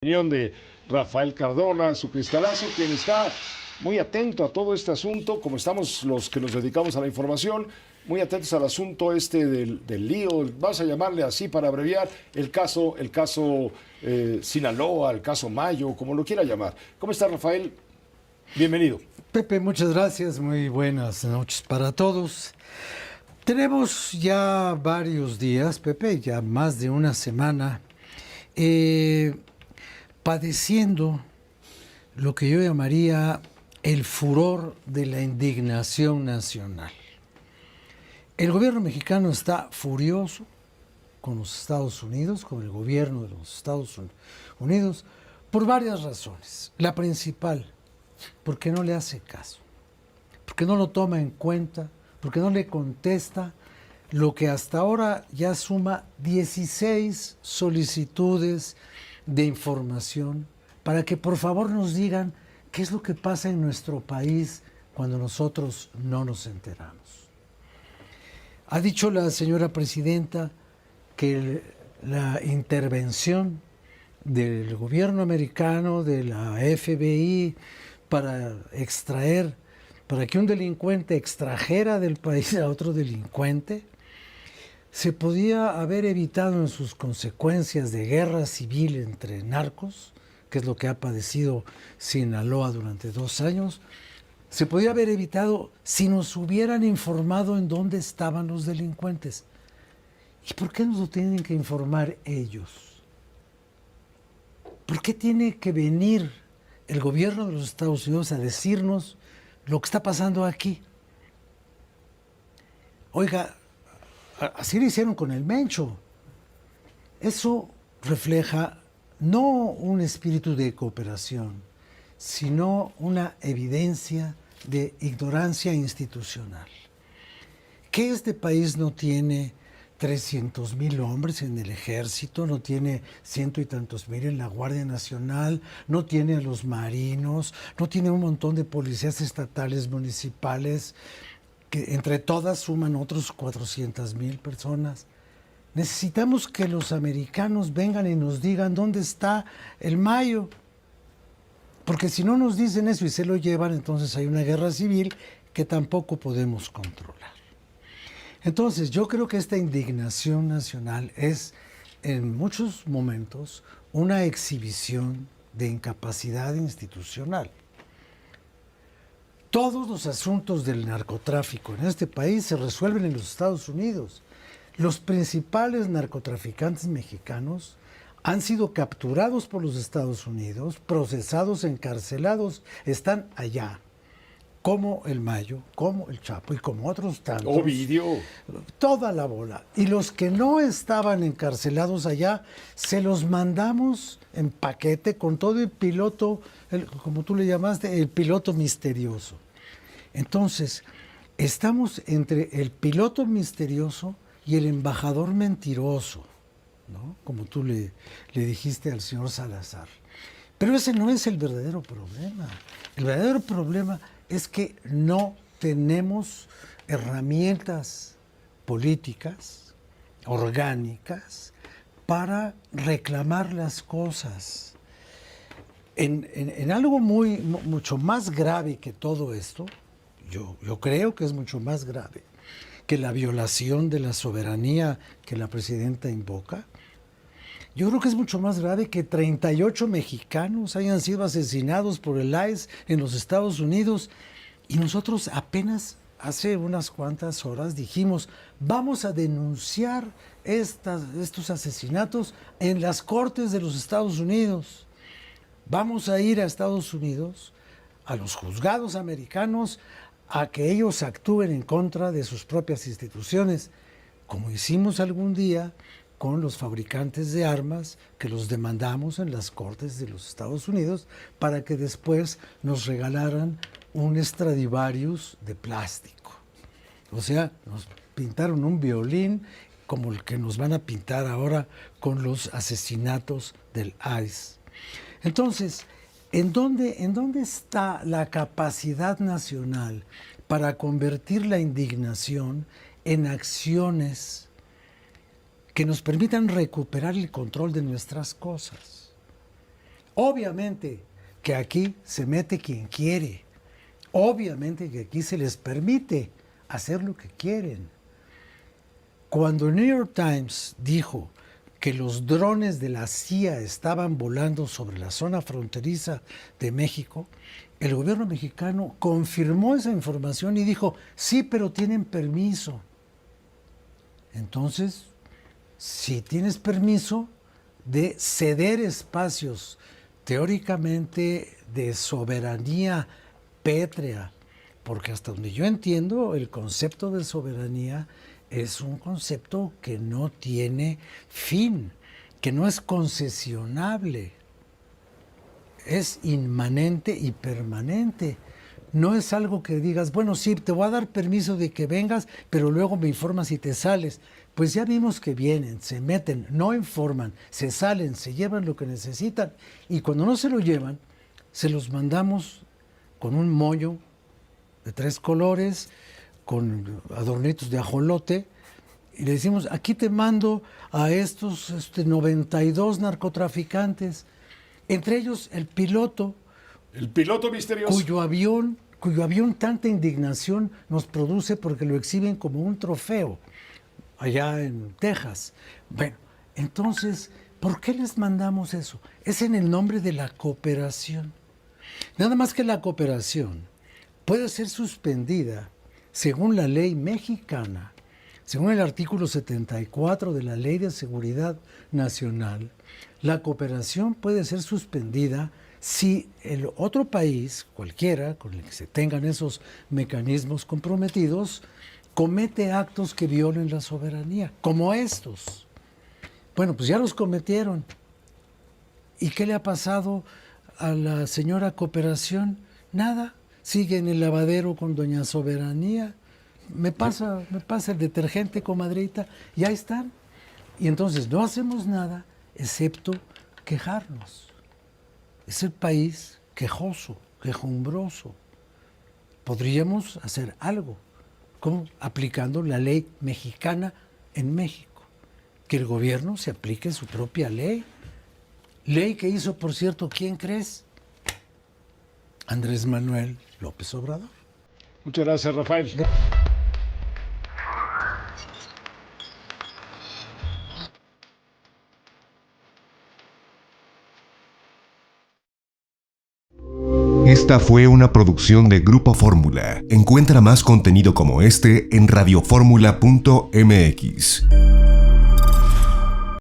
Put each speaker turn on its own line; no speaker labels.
Opinión de Rafael Cardona, su cristalazo, quien está muy atento a todo este asunto, como estamos los que nos dedicamos a la información, muy atentos al asunto este del lío, vamos a llamarle así para abreviar, el caso Sinaloa, el caso Mayo, como lo quiera llamar. ¿Cómo está, Rafael? Bienvenido.
Pepe, muchas gracias, muy buenas noches para todos. Tenemos ya varios días, Pepe, ya más de una semana, padeciendo lo que yo llamaría el furor de la indignación nacional. El gobierno mexicano está furioso con los Estados Unidos, con el gobierno de los Estados Unidos, por varias razones. La principal, porque no le hace caso, porque no lo toma en cuenta, porque no le contesta lo que hasta ahora ya suma 16 solicitudes de información para que por favor nos digan qué es lo que pasa en nuestro país cuando nosotros no nos enteramos. Ha dicho la señora presidenta que la intervención del gobierno americano, de la FBI, para que un delincuente extrajera del país a otro delincuente, se podía haber evitado en sus consecuencias de guerra civil entre narcos, que es lo que ha padecido Sinaloa durante 2 años, se podía haber evitado si nos hubieran informado en dónde estaban los delincuentes. ¿Y por qué nos lo tienen que informar ellos? ¿Por qué tiene que venir el gobierno de los Estados Unidos a decirnos lo que está pasando aquí? Oiga, así lo hicieron con el Mencho. Eso refleja no un espíritu de cooperación, sino una evidencia de ignorancia institucional. ¿Que este país no tiene 300,000 hombres en el ejército, no tiene 100 y tantos mil en la Guardia Nacional, no tiene a los marinos, no tiene un montón de policías estatales, municipales, que entre todas suman otros 400,000 personas? Necesitamos que los americanos vengan y nos digan dónde está el Mayo, porque si no nos dicen eso y se lo llevan, entonces hay una guerra civil que tampoco podemos controlar. Entonces, yo creo que esta indignación nacional es, en muchos momentos, una exhibición de incapacidad institucional. Todos los asuntos del narcotráfico en este país se resuelven en los Estados Unidos. Los principales narcotraficantes mexicanos han sido capturados por los Estados Unidos, procesados, encarcelados, están allá, como el Mayo, como el Chapo y como otros tantos.
Ovidio.
Toda la bola. Y los que no estaban encarcelados allá, se los mandamos en paquete con todo el piloto, como tú le llamaste, el piloto misterioso. Entonces, estamos entre el piloto misterioso y el embajador mentiroso, ¿no? Como tú le dijiste al señor Salazar. Pero ese no es el verdadero problema. El verdadero problema es que no tenemos herramientas políticas, orgánicas, para reclamar las cosas. En algo mucho más grave que todo esto, yo creo que es mucho más grave que la violación de la soberanía que la presidenta invoca. Yo creo que es mucho más grave que 38 mexicanos hayan sido asesinados por el ICE en los Estados Unidos y nosotros apenas hace unas cuantas horas dijimos, vamos a denunciar estos asesinatos en las cortes de los Estados Unidos. Vamos a ir a Estados Unidos, a los juzgados americanos, a que ellos actúen en contra de sus propias instituciones, como hicimos algún día con los fabricantes de armas que los demandamos en las cortes de los Estados Unidos para que después nos regalaran un Stradivarius de plástico. O sea, nos pintaron un violín como el que nos van a pintar ahora con los asesinatos del ICE. Entonces, ¿en dónde está la capacidad nacional para convertir la indignación en acciones que nos permitan recuperar el control de nuestras cosas? Obviamente que aquí se mete quien quiere. Obviamente que aquí se les permite hacer lo que quieren. Cuando el New York Times dijo que los drones de la CIA estaban volando sobre la zona fronteriza de México, el gobierno mexicano confirmó esa información y dijo, sí, pero tienen permiso. Entonces, si tienes permiso de ceder espacios teóricamente de soberanía pétrea, porque hasta donde yo entiendo, el concepto de soberanía es un concepto que no tiene fin, que no es concesionable, es inmanente y permanente. No es algo que digas, bueno, sí, te voy a dar permiso de que vengas, pero luego me informas y te sales. Pues ya vimos que vienen, se meten, no informan, se salen, se llevan lo que necesitan y cuando no se lo llevan, se los mandamos con un mollo de 3 colores, con adornitos de ajolote, y le decimos, aquí te mando a estos 92 narcotraficantes, entre ellos el piloto.
El piloto misterioso.
Cuyo avión tanta indignación nos produce porque lo exhiben como un trofeo allá en Texas. Bueno, entonces, ¿por qué les mandamos eso? Es en el nombre de la cooperación. Nada más que la cooperación puede ser suspendida según la ley mexicana, según el artículo 74 de la Ley de Seguridad Nacional. La cooperación puede ser suspendida si el otro país, cualquiera, con el que se tengan esos mecanismos comprometidos, comete actos que violen la soberanía, como estos. Bueno, pues ya los cometieron. ¿Y qué le ha pasado a la señora Cooperación? Nada, sigue en el lavadero con doña Soberanía. Me pasa el detergente, comadrita, y ahí están. Y entonces no hacemos nada excepto quejarnos. Es el país quejoso, quejumbroso. Podríamos hacer algo, como aplicando la ley mexicana en México. Que el gobierno se aplique su propia ley. Ley que hizo, por cierto, ¿quién crees? Andrés Manuel López Obrador.
Muchas gracias, Rafael.
Esta fue una producción de Grupo Fórmula. Encuentra más contenido como este en radioformula.mx.